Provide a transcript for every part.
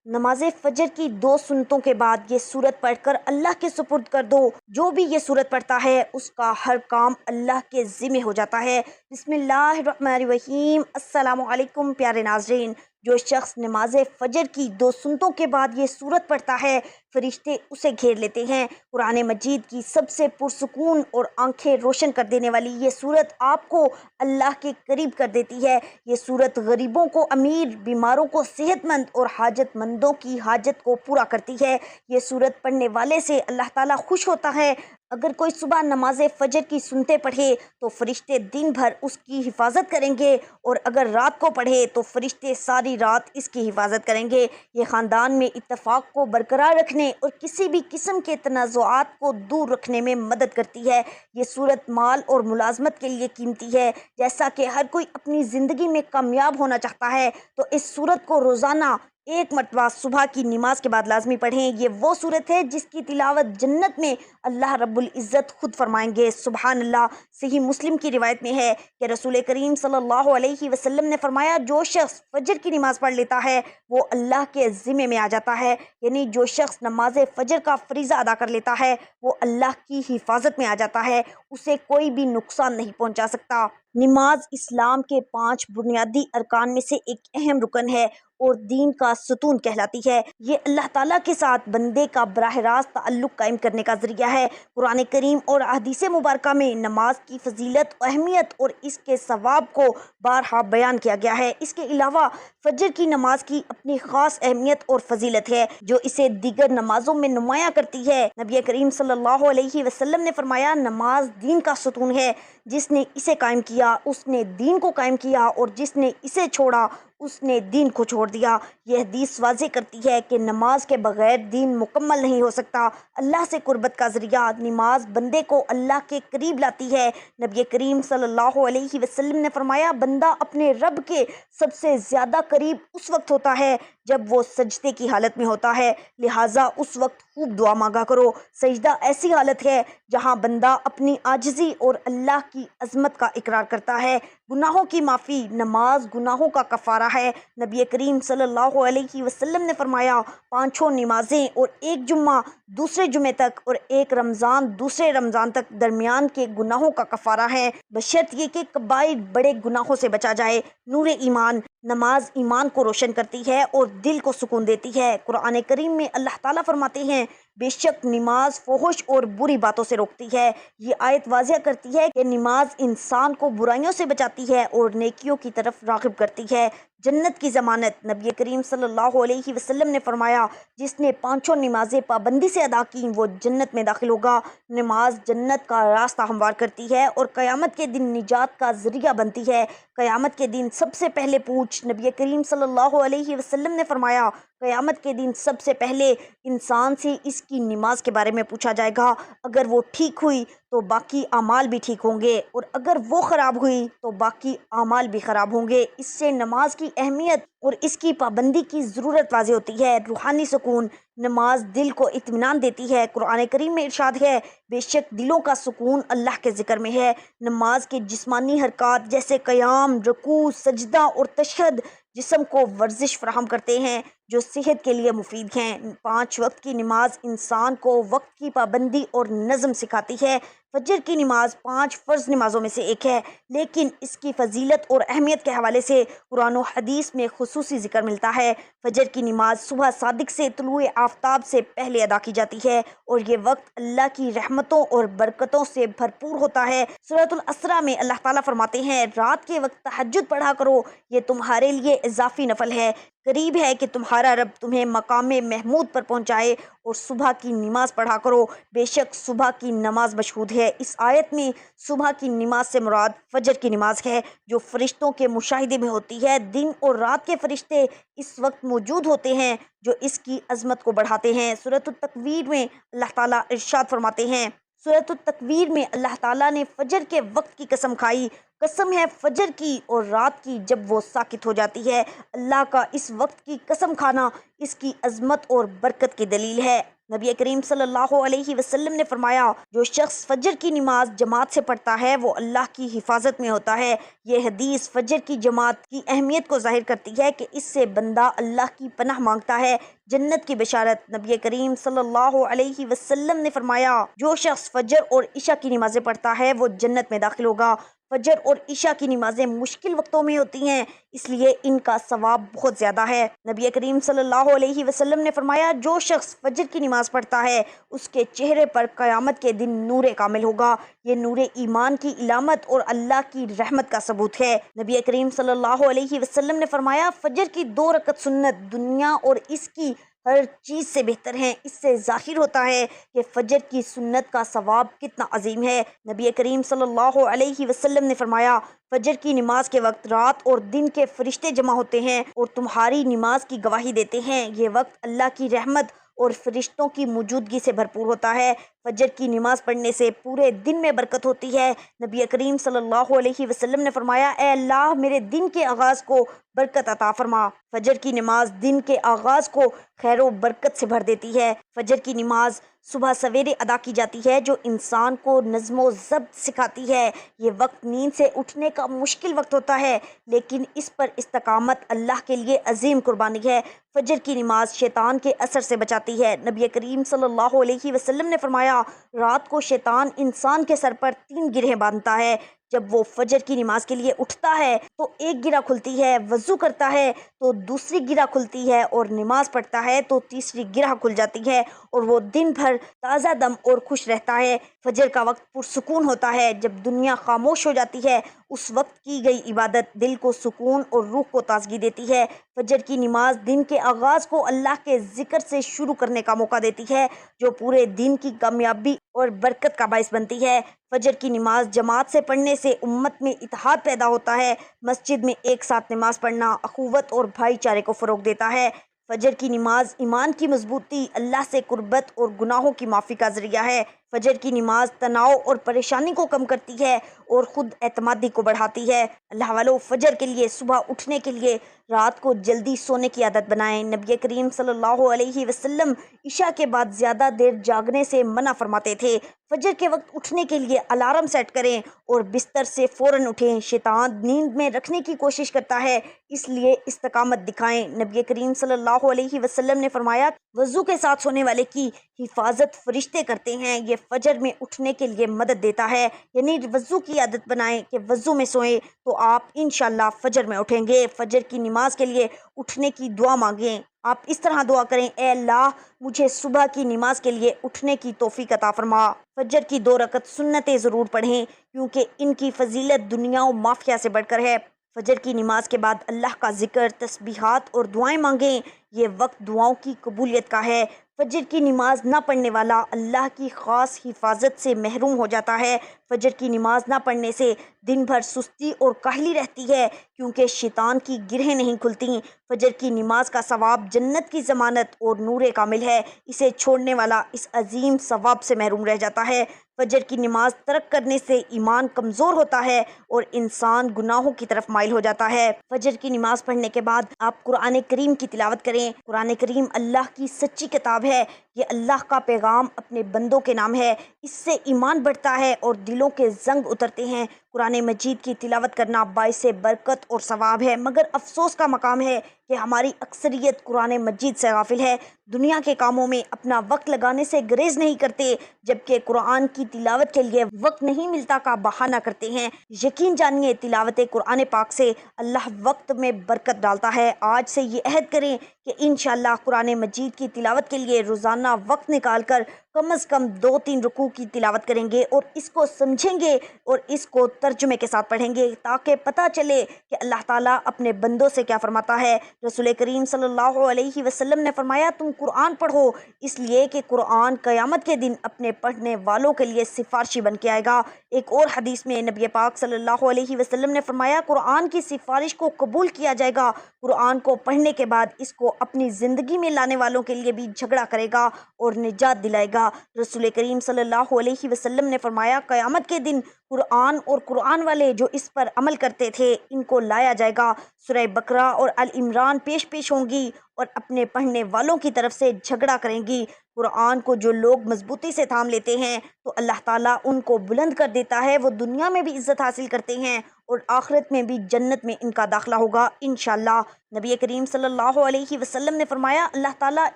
نماز فجر کی 2 سنتوں کے بعد یہ سورت پڑھ کر اللہ کے سپرد کر دو۔ جو بھی یہ سورت پڑھتا ہے اس کا ہر کام اللہ کے ذمہ ہو جاتا ہے۔ بسم اللہ الرحمن الرحیم۔ السلام علیکم پیارے ناظرین۔ جو شخص نماز فجر کی 2 سنتوں کے بعد یہ سورت پڑھتا ہے، فرشتے اسے گھیر لیتے ہیں۔ قرآن مجید کی سب سے پرسکون اور آنکھیں روشن کر دینے والی یہ سورت آپ کو اللہ کے قریب کر دیتی ہے۔ یہ سورت غریبوں کو امیر، بیماروں کو صحت مند اور حاجت مندوں کی حاجت کو پورا کرتی ہے۔ یہ سورت پڑھنے والے سے اللہ تعالیٰ خوش ہوتا ہے۔ اگر کوئی صبح نماز فجر کی سنتے پڑھے تو فرشتے دن بھر اس کی حفاظت کریں گے، اور اگر رات کو پڑھے تو فرشتے ساری رات اس کی حفاظت کریں گے۔ یہ خاندان میں اتفاق کو برقرار رکھنے اور کسی بھی قسم کے تنازعات کو دور رکھنے میں مدد کرتی ہے۔ یہ سورت مال اور ملازمت کے لیے قیمتی ہے۔ جیسا کہ ہر کوئی اپنی زندگی میں کامیاب ہونا چاہتا ہے، تو اس سورت کو روزانہ 1 مرتبہ صبح کی نماز کے بعد لازمی پڑھیں۔ یہ وہ سورت ہے جس کی تلاوت جنت میں اللہ رب العزت خود فرمائیں گے۔ سبحان اللہ۔ صحیح مسلم کی روایت میں ہے کہ رسول کریم صلی اللہ علیہ وسلم نے فرمایا، جو شخص فجر کی نماز پڑھ لیتا ہے وہ اللہ کے ذمے میں آ جاتا ہے، یعنی جو شخص نماز فجر کا فریضہ ادا کر لیتا ہے وہ اللہ کی حفاظت میں آ جاتا ہے، اسے کوئی بھی نقصان نہیں پہنچا سکتا۔ نماز اسلام کے 5 بنیادی ارکان میں سے ایک اہم رکن ہے اور دین کا ستون کہلاتی ہے۔ یہ اللہ تعالیٰ کے ساتھ بندے کا براہ راست تعلق قائم کرنے کا ذریعہ ہے۔ قرآن کریم اور احادیث مبارکہ میں نماز کی فضیلت، اہمیت اور اس کے ثواب کو بارہا بیان کیا گیا ہے۔ اس کے علاوہ فجر کی نماز کی اپنی خاص اہمیت اور فضیلت ہے جو اسے دیگر نمازوں میں نمایاں کرتی ہے۔ نبی کریم صلی اللہ علیہ وسلم نے فرمایا، نماز دین کا ستون ہے، جس نے اسے قائم کیا اس نے دین کو قائم کیا، اور جس نے اسے چھوڑا اس نے دین کو چھوڑ دیا۔ یہ حدیث واضح کرتی ہے کہ نماز کے بغیر دین مکمل نہیں ہو سکتا۔ اللہ سے قربت کا ذریعہ نماز بندے کو اللہ کے قریب لاتی ہے۔ نبی کریم صلی اللہ علیہ وسلم نے فرمایا، بندہ اپنے رب کے سب سے زیادہ قریب اس وقت ہوتا ہے جب وہ سجدے کی حالت میں ہوتا ہے، لہٰذا اس وقت خوب دعا مانگا کرو۔ سجدہ ایسی حالت ہے جہاں بندہ اپنی عاجزی اور اللہ کی عظمت کا اقرار کرتا ہے۔ گناہوں کی معافی، نماز گناہوں کا کفارہ ہے۔ نبی کریم صلی اللہ علیہ وسلم نے فرمایا، 5 نمازیں اور 1 جمعہ دوسرے جمعے تک اور 1 رمضان دوسرے رمضان تک درمیان کے گناہوں کا کفارہ ہے، بشرط یہ کہ کبائر بڑے گناہوں سے بچا جائے۔ نور ایمان، نماز ایمان کو روشن کرتی ہے اور دل کو سکون دیتی ہے۔ قرآن کریم میں اللہ تعالیٰ فرماتے ہیں، بے شک نماز فحش اور بری باتوں سے روکتی ہے۔ یہ آیت واضح کرتی ہے کہ نماز انسان کو برائیوں سے بچاتی ہے اور نیکیوں کی طرف راغب کرتی ہے۔ جنت کی ضمانت، نبی کریم صلی اللہ علیہ وسلم نے فرمایا، جس نے 5 نمازیں پابندی سے ادا کی وہ جنت میں داخل ہوگا۔ نماز جنت کا راستہ ہموار کرتی ہے اور قیامت کے دن نجات کا ذریعہ بنتی ہے۔ قیامت کے دن سب سے پہلے پوچھ، نبی کریم صلی اللہ علیہ وسلم نے فرمایا، قیامت کے دن سب سے پہلے انسان سے اس کی نماز کے بارے میں پوچھا جائے گا۔ اگر وہ ٹھیک ہوئی تو باقی اعمال بھی ٹھیک ہوں گے، اور اگر وہ خراب ہوئی تو باقی اعمال بھی خراب ہوں گے۔ اس سے نماز کی اہمیت اور اس کی پابندی کی ضرورت واضح ہوتی ہے۔ روحانی سکون، نماز دل کو اطمینان دیتی ہے۔ قرآن کریم میں ارشاد ہے، بے شک دلوں کا سکون اللہ کے ذکر میں ہے۔ نماز کے جسمانی حرکات جیسے قیام، رکوع، سجدہ اور تشہد جسم کو ورزش فراہم کرتے ہیں جو صحت کے لیے مفید ہیں۔ 5 وقت کی نماز انسان کو وقت کی پابندی اور نظم سکھاتی ہے۔ فجر کی نماز 5 فرض نمازوں میں سے ایک ہے، لیکن اس کی فضیلت اور اہمیت کے حوالے سے قرآن و حدیث میں خصوصی ذکر ملتا ہے۔ فجر کی نماز صبح صادق سے طلوع آفتاب سے پہلے ادا کی جاتی ہے، اور یہ وقت اللہ کی رحمتوں اور برکتوں سے بھرپور ہوتا ہے۔ سورۃ الاسراء میں اللہ تعالیٰ فرماتے ہیں، رات کے وقت تہجد پڑھا کرو، یہ تمہارے لیے اضافی نفل ہے، قریب ہے کہ تمہارا رب تمہیں مقام محمود پر پہنچائے، اور صبح کی نماز پڑھا کرو، بے شک صبح کی نماز مشہود ہے۔ اس آیت میں صبح کی نماز سے مراد فجر کی نماز ہے جو فرشتوں کے مشاہدے میں ہوتی ہے۔ دن اور رات کے فرشتے اس وقت موجود ہوتے ہیں جو اس کی عظمت کو بڑھاتے ہیں۔ سورۃ التکویر میں اللہ تعالیٰ ارشاد فرماتے ہیں، سورۃ التکویر میں اللہ تعالیٰ نے فجر کے وقت کی قسم کھائی، قسم ہے فجر کی اور رات کی جب وہ ساکت ہو جاتی ہے۔ اللہ کا اس وقت کی قسم کھانا اس کی عظمت اور برکت کی دلیل ہے۔ نبی کریم صلی اللہ علیہ وسلم نے فرمایا جو شخص فجر کی نماز جماعت سے پڑھتا ہے وہ اللہ کی حفاظت میں ہوتا ہے۔ یہ حدیث فجر کی جماعت کی اہمیت کو ظاہر کرتی ہے کہ اس سے بندہ اللہ کی پناہ مانگتا ہے۔ جنت کی بشارت، نبی کریم صلی اللہ علیہ وسلم نے فرمایا جو شخص فجر اور عشاء کی نمازیں پڑھتا ہے وہ جنت میں داخل ہوگا۔ فجر اور عشاء کی نمازیں مشکل وقتوں میں ہوتی ہیں، اس لیے ان کا ثواب بہت زیادہ ہے۔ نبی کریم صلی اللہ علیہ وسلم نے فرمایا جو شخص فجر کی نماز پڑھتا ہے اس کے چہرے پر قیامت کے دن نور کامل ہوگا۔ یہ نور ایمان کی علامت اور اللہ کی رحمت کا ثبوت ہے۔ نبی کریم صلی اللہ علیہ وسلم نے فرمایا فجر کی 2 رکعت سنت دنیا اور اس کی ہر چیز سے بہتر ہیں۔ اس سے ظاہر ہوتا ہے کہ فجر کی سنت کا ثواب کتنا عظیم ہے۔ نبی کریم صلی اللہ علیہ وسلم نے فرمایا فجر کی نماز کے وقت رات اور دن کے فرشتے جمع ہوتے ہیں اور تمہاری نماز کی گواہی دیتے ہیں۔ یہ وقت اللہ کی رحمت اور فرشتوں کی موجودگی سے بھرپور ہوتا ہے۔ فجر کی نماز پڑھنے سے پورے دن میں برکت ہوتی ہے۔ نبی کریم صلی اللہ علیہ وسلم نے فرمایا اے اللہ میرے دن کے آغاز کو برکت عطا فرما۔ فجر کی نماز دن کے آغاز کو خیر و برکت سے بھر دیتی ہے۔ فجر کی نماز صبح سویرے ادا کی جاتی ہے جو انسان کو نظم و ضبط سکھاتی ہے۔ یہ وقت نیند سے اٹھنے کا مشکل وقت ہوتا ہے لیکن اس پر استقامت اللہ کے لیے عظیم قربانی ہے۔ فجر کی نماز شیطان کے اثر سے بچاتی ہے۔ نبی کریم صلی اللہ علیہ وسلم نے فرمایا رات کو شیطان انسان کے سر پر 3 گرہیں باندھتا ہے۔ جب وہ فجر کی نماز کے لیے اٹھتا ہے تو ایک گرہ کھلتی ہے، وضو کرتا ہے تو دوسری گرہ کھلتی ہے اور نماز پڑھتا ہے تو تیسری گرہ کھل جاتی ہے اور وہ دن بھر تازہ دم اور خوش رہتا ہے۔ فجر کا وقت پرسکون ہوتا ہے۔ جب دنیا خاموش ہو جاتی ہے اس وقت کی گئی عبادت دل کو سکون اور روح کو تازگی دیتی ہے۔ فجر کی نماز دن کے آغاز کو اللہ کے ذکر سے شروع کرنے کا موقع دیتی ہے جو پورے دن کی کامیابی اور برکت کا باعث بنتی ہے۔ فجر کی نماز جماعت سے پڑھنے سے امت میں اتحاد پیدا ہوتا ہے۔ مسجد میں ایک ساتھ نماز پڑھنا اخوت اور بھائی چارے کو فروغ دیتا ہے۔ فجر کی نماز ایمان کی مضبوطی، اللہ سے قربت اور گناہوں کی معافی کا ذریعہ ہے۔ فجر کی نماز تناؤ اور پریشانی کو کم کرتی ہے اور خود اعتمادی کو بڑھاتی ہے۔ اللہ والو فجر کے لیے صبح اٹھنے کے لیے رات کو جلدی سونے کی عادت بنائیں۔ نبی کریم صلی اللہ علیہ وسلم عشاء کے بعد زیادہ دیر جاگنے سے منع فرماتے تھے۔ فجر کے وقت اٹھنے کے لیے الارم سیٹ کریں اور بستر سے فوراً اٹھیں۔ شیطان نیند میں رکھنے کی کوشش کرتا ہے اس لیے استقامت دکھائیں۔ نبی کریم صلی اللہ علیہ وسلم نے فرمایا وضو کے ساتھ سونے والے کی حفاظت فرشتے کرتے ہیں۔ یہ فجر میں اٹھنے کے لیے مدد دیتا ہے، یعنی وضو کی عادت بنائیں کہ وضو میں سوئیں تو آپ انشاءاللہ فجر میں اٹھیں گے۔ فجر کی نماز کے لیے اٹھنے کی دعا مانگیں۔ آپ اس طرح دعا کریں اے اللہ مجھے صبح کی نماز کے لیے اٹھنے کی توفیق عطا فرما۔ فجر کی 2 رکعت سنتیں ضرور پڑھیں کیونکہ ان کی فضیلت دنیا و مافیہ سے بڑھ کر ہے۔ فجر کی نماز کے بعد اللہ کا ذکر، تسبیحات اور دعائیں مانگیں۔ یہ وقت دعاؤں کی قبولیت کا ہے۔ فجر کی نماز نہ پڑھنے والا اللہ کی خاص حفاظت سے محروم ہو جاتا ہے۔ فجر کی نماز نہ پڑھنے سے دن بھر سستی اور کاہلی رہتی ہے کیونکہ شیطان کی گرہیں نہیں کھلتی۔ فجر کی نماز کا ثواب جنت کی ضمانت اور نور کامل ہے۔ اسے چھوڑنے والا اس عظیم ثواب سے محروم رہ جاتا ہے۔ فجر کی نماز ترک کرنے سے ایمان کمزور ہوتا ہے اور انسان گناہوں کی طرف مائل ہو جاتا ہے۔ فجر کی نماز پڑھنے کے بعد آپ قرآن کریم کی تلاوت کریں۔ قرآن کریم اللہ کی سچی کتاب ہے۔ یہ اللہ کا پیغام اپنے بندوں کے نام ہے۔ اس سے ایمان بڑھتا ہے اور دلوں کے زنگ اترتے ہیں۔ قرآن مجید کی تلاوت کرنا باعث برکت اور ثواب ہے، مگر افسوس کا مقام ہے کہ ہماری اکثریت قرآن مجید سے غافل ہے۔ دنیا کے کاموں میں اپنا وقت لگانے سے گریز نہیں کرتے جبکہ قرآن کی تلاوت کے لیے وقت نہیں ملتا کا بہانہ کرتے ہیں۔ یقین جانیے تلاوت قرآن پاک سے اللہ وقت میں برکت ڈالتا ہے۔ آج سے یہ عہد کریں کہ انشاءاللہ قرآن مجید کی تلاوت کے لیے روزانہ وقت نکال کر کم از کم 2-3 رکوع کی تلاوت کریں گے اور اس کو سمجھیں گے اور اس کو ترجمے کے ساتھ پڑھیں گے تاکہ پتہ چلے کہ اللہ تعالیٰ اپنے بندوں سے کیا فرماتا ہے۔ رسول کریم صلی اللہ علیہ وسلم نے فرمایا تم قرآن پڑھو اس لیے کہ قرآن قیامت کے دن اپنے پڑھنے والوں کے لیے سفارشی بن کے آئے گا۔ ایک اور حدیث میں نبی پاک صلی اللہ علیہ وسلم نے فرمایا قرآن کی سفارش کو قبول کیا جائے گا۔ قرآن کو پڑھنے کے بعد اس کو اپنی زندگی میں لانے والوں کے لیے بھی جھگڑا کرے گا اور نجات دلائے گا۔ ہوگا۔ رسول کریم صلی اللہ علیہ وسلم نے فرمایا قیامت کے دن قرآن اور قرآن والے جو اس پر عمل کرتے تھے ان کو لایا جائے گا۔ سورہ بقرہ اور آل عمران پیش ہوں گی اور اپنے پڑھنے والوں کی طرف سے جھگڑا کریں گی۔ قرآن کو جو لوگ مضبوطی سے تھام لیتے ہیں تو اللہ تعالیٰ ان کو بلند کر دیتا ہے، وہ دنیا میں بھی عزت حاصل کرتے ہیں اور آخرت میں بھی جنت میں ان کا داخلہ ہوگا انشاءاللہ۔ نبی کریم صلی اللہ علیہ وسلم نے فرمایا اللہ تعالیٰ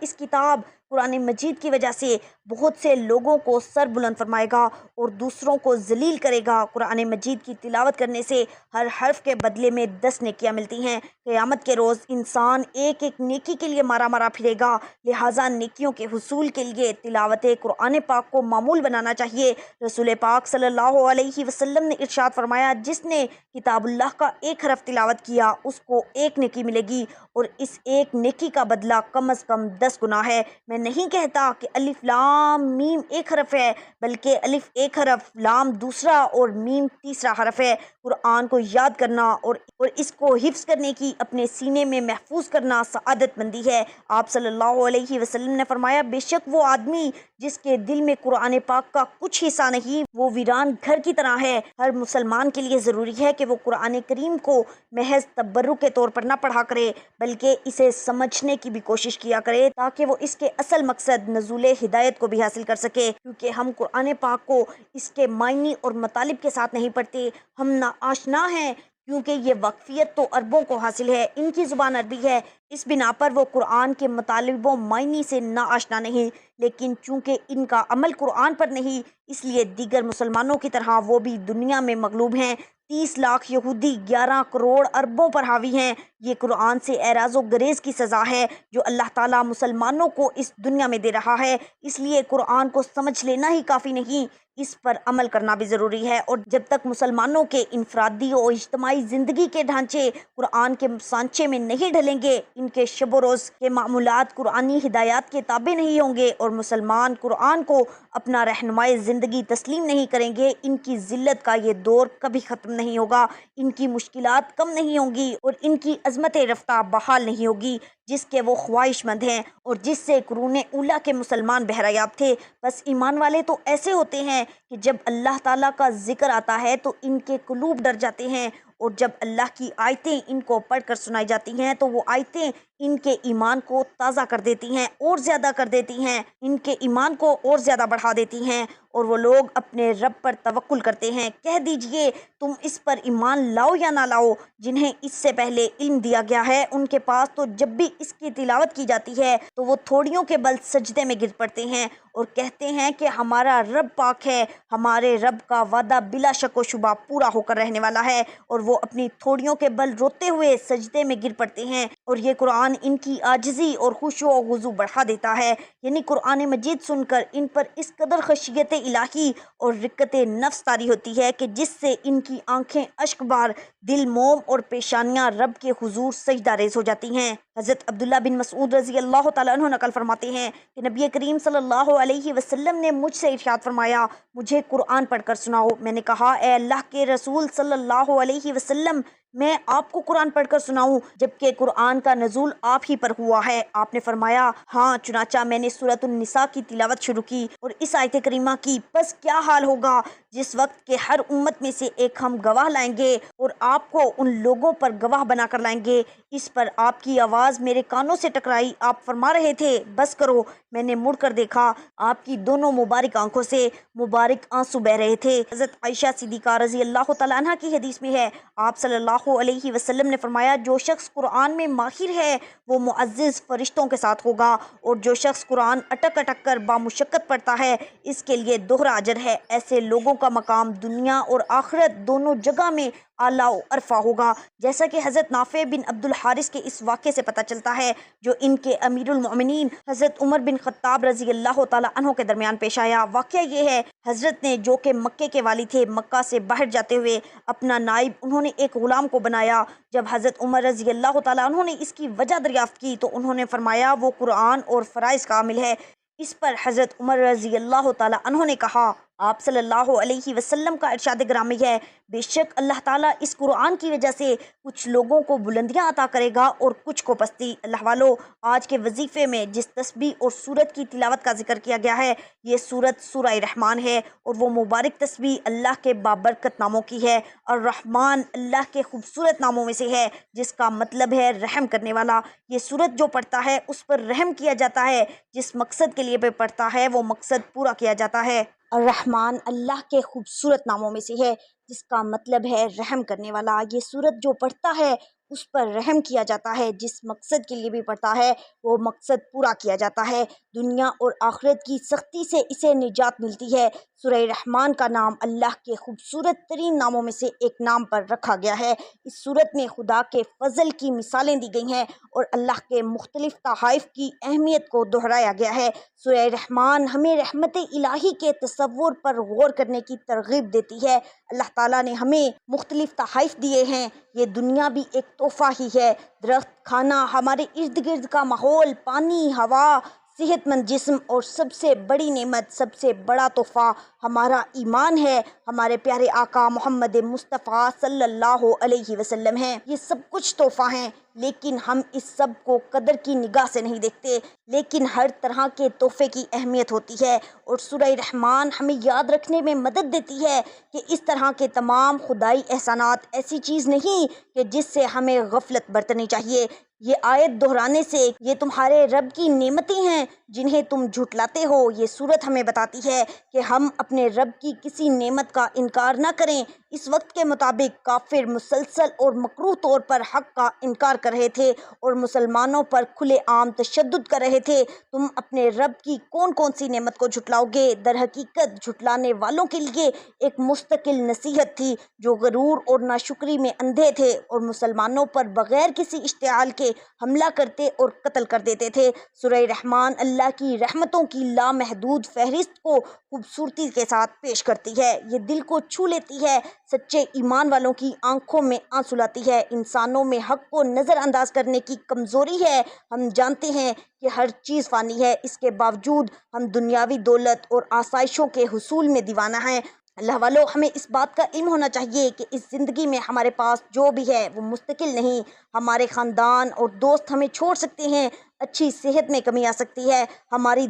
اس کتاب قرآن مجید کی وجہ سے بہت سے لوگوں کو سر بلند فرمائے گا اور دوسروں کو ذلیل کرے گا۔ قرآن مجید کی تلاوت کرنے سے ہر حرف کے بدلے میں 10 نیکیاں ملتی ہیں۔ قیامت کے روز انسان ایک ایک نیکی کے لیے مارا پھرے گا، لہٰذا نیکیوں کے حصول کے لیے تلاوت قرآن پاک کو معمول بنانا چاہیے۔ رسول پاک صلی اللہ علیہ وسلم نے ارشاد فرمایا جس نے کتاب اللہ کا ایک حرف تلاوت کیا اس کو 1 نیکی ملے گی اور اس 1 نیکی کا بدلہ کم از کم 10 گنا ہے۔ میں نہیں کہتا کہ الف لام میم ایک حرف ہے، بلکہ الف ایک حرف، لام دوسرا اور میم تیسرا حرف ہے۔ قرآن کو یاد کرنا اور اس کو حفظ کرنے کی اپنے سینے میں محفوظ کرنا سعادت مندی ہے۔ آپ صلی اللہ علیہ وسلم نے فرمایا بے شک وہ آدمی جس کے دل میں قرآن پاک کا کچھ حصہ نہیں وہ ویران گھر کی طرح ہے۔ ہر مسلمان کے لیے ضروری ہے کہ وہ قرآن کریم کو محض تبرک کے طور پر نہ پڑھا کرے بلکہ اسے سمجھنے کی بھی کوشش کیا کرے تاکہ وہ اس کے اصل مقصد نزول ہدایت کو بھی حاصل کر سکے، کیونکہ ہم قرآن پاک کو اس کے معنی اور مطالب کے ساتھ نہیں پڑھتے، ہم نا آشنا ہیں کیونکہ یہ وقفیت تو عربوں کو حاصل ہے، ان کی زبان عربی ہے، اس بنا پر وہ قرآن کے مطالب و معنی سے نا آشنا نہیں، لیکن چونکہ ان کا عمل قرآن پر نہیں اس لیے دیگر مسلمانوں کی طرح وہ بھی دنیا میں مغلوب ہیں۔ 30 لاکھ یہودی 11 کروڑ عربوں پر حاوی ہیں۔ یہ قرآن سے اعراض و گریز کی سزا ہے جو اللہ تعالیٰ مسلمانوں کو اس دنیا میں دے رہا ہے، اس لیے قرآن کو سمجھ لینا ہی کافی نہیں، اس پر عمل کرنا بھی ضروری ہے، اور جب تک مسلمانوں کے انفرادی اور اجتماعی زندگی کے ڈھانچے قرآن کے سانچے میں نہیں ڈھلیں گے، ان کے شب و روز کے معمولات قرآنی ہدایات کے تابع نہیں ہوں گے اور مسلمان قرآن کو اپنا رہنمائے زندگی تسلیم نہیں کریں گے، ان کی ذلت کا یہ دور کبھی ختم نہیں ہوگا، ان کی مشکلات کم نہیں ہوں گی اور ان کی عظمت رفتہ بحال نہیں ہوگی جس کے وہ خواہش مند ہیں اور جس سے قرون اولیٰ کے مسلمان بہرایاب تھے۔ بس ایمان والے تو ایسے ہوتے ہیں کہ جب اللہ تعالیٰ کا ذکر آتا ہے تو ان کے قلوب ڈر جاتے ہیں، اور جب اللہ کی آیتیں ان کو پڑھ کر سنائی جاتی ہیں تو وہ آیتیں ان کے ایمان کو تازہ کر دیتی ہیں اور زیادہ کر دیتی ہیں، ان کے ایمان کو اور زیادہ بڑھا دیتی ہیں، اور وہ لوگ اپنے رب پر توکل کرتے ہیں۔ کہہ دیجئے تم اس پر ایمان لاؤ یا نہ لاؤ، جنہیں اس سے پہلے علم دیا گیا ہے ان کے پاس تو جب بھی اس کی تلاوت کی جاتی ہے تو وہ تھوڑیوں کے بل سجدے میں گر پڑتے ہیں اور کہتے ہیں کہ ہمارا رب پاک ہے، ہمارے رب کا وعدہ بلا شک و شبہ پورا ہو کر رہنے والا ہے، اور وہ اپنی تھوڑیوں کے بل روتے ہوئے سجدے میں گر پڑتے ہیں، اور یہ قرآن ان کی عاجزی اور خشوع و خضوع بڑھا دیتا ہے۔ یعنی قرآن مجید سن کر ان پر اس قدر خشیت الہی اور رقت نفس طاری ہوتی ہے کہ جس سے ان کی آنکھیں اشک بار، دل موم اور پیشانیاں رب کے حضور سجدہ ریز ہو جاتی ہیں۔ حضرت عبداللہ بن مسعود رضی اللہ تعالیٰ عنہ نقل فرماتے ہیں کہ نبی کریم صلی اللہ علیہ وسلم نے مجھ سے ارشاد فرمایا مجھے قرآن پڑھ کر سناؤ۔ میں نے کہا اے اللہ کے رسول صلی اللہ علیہ وسلم میں آپ کو قرآن پڑھ کر سناؤں جبکہ قرآن کا نزول آپ ہی پر ہوا ہے؟ آپ نے فرمایا ہاں، چنانچہ میں نے سورۃ النساء کی تلاوت شروع کی اور اس آیت کریمہ کی پس کیا حال ہوگا جس وقت کہ ہر امت میں سے ایک ہم گواہ لائیں گے اور آپ کو ان لوگوں پر گواہ بنا کر لائیں گے۔ اس پر آپ کی آواز میرے کانوں سے ٹکرائی، آپ فرما رہے تھے بس کرو۔ میں نے مڑ کر دیکھا، آپ کی دونوں مبارک آنکھوں سے مبارک آنسو بہ رہے تھے۔ حضرت عائشہ صدیقہ رضی اللہ تعالیٰ عنہ کی حدیث میں ہے آپ صلی اللہ علیہ وسلم نے فرمایا جو شخص قرآن میں ماہر ہے وہ معزز فرشتوں کے ساتھ ہوگا، اور جو شخص قرآن اٹک اٹک کر بامشقت پڑھتا ہے اس کے لیے دوہرا اجر ہے۔ ایسے لوگوں کا مقام دنیا اور آخرت دونوں جگہ میں اعلیٰ و ارفع ہوگا، جیسا کہ حضرت نافع بن عبد الحارث کے اس واقعے سے پتہ چلتا ہے جو ان کے امیر المؤمنین حضرت عمر بن خطاب رضی اللہ تعالیٰ عنہ کے درمیان پیش آیا۔ واقعہ یہ ہے حضرت نے جو کہ مکے کے والی تھے، مکہ سے باہر جاتے ہوئے اپنا نائب انہوں نے ایک غلام کو بنایا۔ جب حضرت عمر رضی اللہ تعالیٰ عنہ نے اس کی وجہ دریافت کی تو انہوں نے فرمایا وہ قرآن اور فرائض کا عامل ہے۔ اس پر حضرت عمر رضی اللہ تعالیٰ عنہ نے کہا آپ صلی اللہ علیہ وسلم کا ارشاد گرامی ہے، بے شک اللہ تعالیٰ اس قرآن کی وجہ سے کچھ لوگوں کو بلندیاں عطا کرے گا اور کچھ کو پستی۔ اللہ والو، آج کے وظیفے میں جس تسبیح اور سورت کی تلاوت کا ذکر کیا گیا ہے، یہ سورت سورہ رحمان ہے، اور وہ مبارک تسبیح اللہ کے بابرکت ناموں کی ہے۔ الرحمن اللہ کے خوبصورت ناموں میں سے ہے، جس کا مطلب ہے رحم کرنے والا۔ یہ سورت جو پڑھتا ہے اس پر رحم کیا جاتا ہے، جس مقصد کے لیے پڑھتا ہے وہ مقصد پورا کیا جاتا ہے۔ الرحمن اللہ کے خوبصورت ناموں میں سے ہے، جس کا مطلب ہے رحم کرنے والا۔ یہ سورت جو پڑھتا ہے اس پر رحم کیا جاتا ہے، جس مقصد کے لیے بھی پڑھتا ہے وہ مقصد پورا کیا جاتا ہے۔ دنیا اور آخرت کی سختی سے اسے نجات ملتی ہے۔ سورہ رحمان کا نام اللہ کے خوبصورت ترین ناموں میں سے ایک نام پر رکھا گیا ہے۔ اس سورت میں خدا کے فضل کی مثالیں دی گئی ہیں اور اللہ کے مختلف تحائف کی اہمیت کو دہرایا گیا ہے۔ سورہ رحمان ہمیں رحمت الہی کے تصور پر غور کرنے کی ترغیب دیتی ہے۔ اللہ تعالیٰ نے ہمیں مختلف تحائف دیے ہیں، یہ دنیا بھی ایک تحفہ ہی ہے۔ درخت، کھانا، ہمارے ارد گرد کا ماحول، پانی، ہوا، صحت مند جسم، اور سب سے بڑی نعمت، سب سے بڑا تحفہ ہمارا ایمان ہے، ہمارے پیارے آقا محمد مصطفیٰ صلی اللہ علیہ وسلم ہیں۔ یہ سب کچھ تحفہ ہیں، لیکن ہم اس سب کو قدر کی نگاہ سے نہیں دیکھتے۔ لیکن ہر طرح کے تحفے کی اہمیت ہوتی ہے، اور سورہ رحمان ہمیں یاد رکھنے میں مدد دیتی ہے کہ اس طرح کے تمام خدائی احسانات ایسی چیز نہیں کہ جس سے ہمیں غفلت برتنی چاہیے۔ یہ آیت دہرانے سے یہ تمہارے رب کی نعمتیں ہیں جنہیں تم جھٹلاتے ہو، یہ سورت ہمیں بتاتی ہے کہ ہم اپنے رب کی کسی نعمت کا انکار نہ کریں۔ اس وقت کے مطابق کافر مسلسل اور مکروہ طور پر حق کا انکار کر رہے تھے اور مسلمانوں پر کھلے عام تشدد کر رہے تھے۔ تم اپنے رب کی کون کون سی نعمت کو جھٹلاؤ گے؟ در حقیقت جھٹلانے والوں کے لیے ایک مستقل نصیحت تھی، جو غرور اور ناشکری میں اندھے تھے اور مسلمانوں پر بغیر کسی اشتعال کے حملہ کرتے اور قتل کر دیتے تھے۔ سورہ رحمان اللہ کی رحمتوں کی لامحدود فہرست کو خوبصورتی کے ساتھ پیش کرتی ہے۔ یہ دل کو چھو لیتی ہے، سچے ایمان والوں کی آنکھوں میں آنسو لاتی ہے۔ انسانوں میں حق کو نظر انداز کرنے کی کمزوری ہے۔ ہم جانتے ہیں کہ ہر چیز فانی ہے، اس کے باوجود ہم دنیاوی دولت اور آسائشوں کے حصول میں دیوانہ ہیں۔ اللہ والو، ہمیں اس بات کا علم ہونا چاہیے کہ اس زندگی میں ہمارے پاس جو بھی ہے وہ مستقل نہیں۔ ہمارے خاندان اور دوست ہمیں چھوڑ سکتے ہیں، اچھی صحت میں کمی آ سکتی ہے، ہماری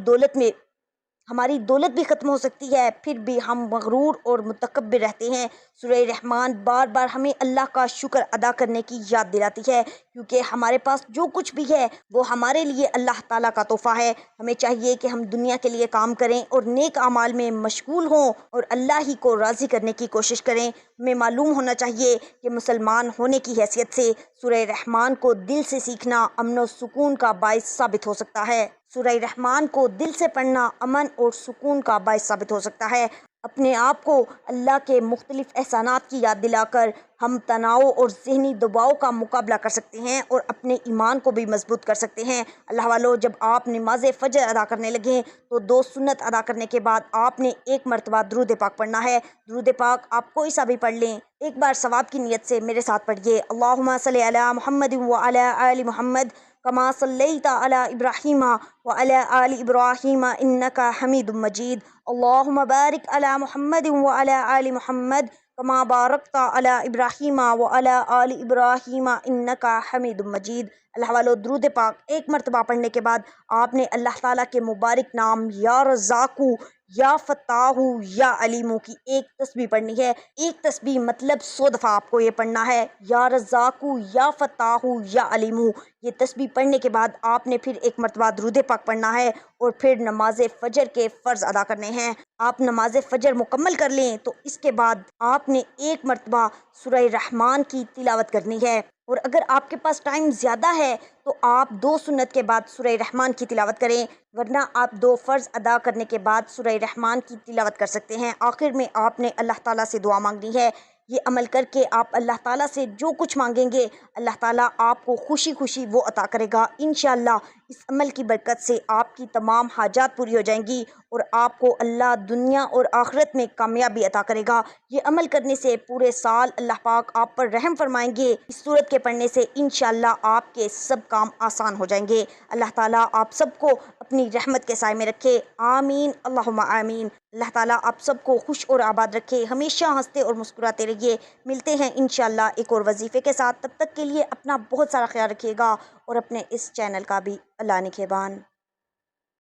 دولت بھی ختم ہو سکتی ہے، پھر بھی ہم مغرور اور متکبر رہتے ہیں۔ سورہ رحمان بار بار ہمیں اللہ کا شکر ادا کرنے کی یاد دلاتی ہے، کیونکہ ہمارے پاس جو کچھ بھی ہے وہ ہمارے لیے اللہ تعالیٰ کا تحفہ ہے۔ ہمیں چاہیے کہ ہم دنیا کے لیے کام کریں اور نیک اعمال میں مشغول ہوں اور اللہ ہی کو راضی کرنے کی کوشش کریں۔ ہمیں معلوم ہونا چاہیے کہ مسلمان ہونے کی حیثیت سے سورہ رحمان کو دل سے سیکھنا امن و سکون کا باعث ثابت ہو سکتا ہے۔ سورہ رحمان کو دل سے پڑھنا امن اور سکون کا باعث ثابت ہو سکتا ہے۔ اپنے آپ کو اللہ کے مختلف احسانات کی یاد دلا کر ہم تناؤ اور ذہنی دباؤ کا مقابلہ کر سکتے ہیں اور اپنے ایمان کو بھی مضبوط کر سکتے ہیں۔ اللہ والو، جب آپ نماز فجر ادا کرنے لگیں تو 2 سنت ادا کرنے کے بعد آپ نے 1 مرتبہ درود پاک پڑھنا ہے۔ درود پاک آپ کوئی سا بھی پڑھ لیں، ایک بار ثواب کی نیت سے میرے ساتھ پڑھیے۔ اللہم صلی علی محمد وعلی آل محمد کما صلیت علی ابراہیم وعلی آل ابراہیم انک حمید مجید۔ اللہم بارک علی محمد وعلی آل محمد کما بارکت علی ابراہیم وعلی آل ابراہیم انک حمید مجید۔ اللہ والو، درود پاک 1 مرتبہ پڑھنے کے بعد آپ نے اللہ تعالیٰ کے مبارک نام یا رزاقو، یا فتاحو، یا علیمو کی ایک تسبیح پڑھنی ہے۔ ایک تسبیح مطلب 100 دفعہ آپ کو یہ پڑھنا ہے، یا رزاقو، یا فتاحو، یا علیمو۔ یہ تسبیح پڑھنے کے بعد آپ نے پھر 1 مرتبہ درود پاک پڑھنا ہے اور پھر نماز فجر کے فرض ادا کرنے ہیں۔ آپ نماز فجر مکمل کر لیں تو اس کے بعد آپ نے 1 مرتبہ سورہ رحمان کی تلاوت کرنی ہے، اور اگر آپ کے پاس ٹائم زیادہ ہے تو آپ 2 سنت کے بعد سورہ رحمان کی تلاوت کریں، ورنہ آپ 2 فرض ادا کرنے کے بعد سورہ رحمان کی تلاوت کر سکتے ہیں۔ آخر میں آپ نے اللہ تعالیٰ سے دعا مانگنی ہے۔ یہ عمل کر کے آپ اللہ تعالیٰ سے جو کچھ مانگیں گے اللہ تعالیٰ آپ کو خوشی خوشی وہ عطا کرے گا۔ انشاءاللہ اس عمل کی برکت سے آپ کی تمام حاجات پوری ہو جائیں گی اور آپ کو اللہ دنیا اور آخرت میں کامیابی عطا کرے گا۔ یہ عمل کرنے سے پورے سال اللہ پاک آپ پر رحم فرمائیں گے۔ اس سورت کے پڑھنے سے انشاءاللہ آپ کے سب کام آسان ہو جائیں گے۔ اللہ تعالیٰ آپ سب کو اپنی رحمت کے سائے میں رکھے، آمین اللہم آمین۔ اللہ تعالیٰ آپ سب کو خوش اور آباد رکھے، ہمیشہ ہنستے اور مسکراتے رہیے۔ ملتے ہیں انشاءاللہ ایک اور وظیفے کے ساتھ، تب تک کے لیے اپنا بہت سارا خیال رکھیے گا اور اپنے اس چینل کا بھی اللہ نگہبان۔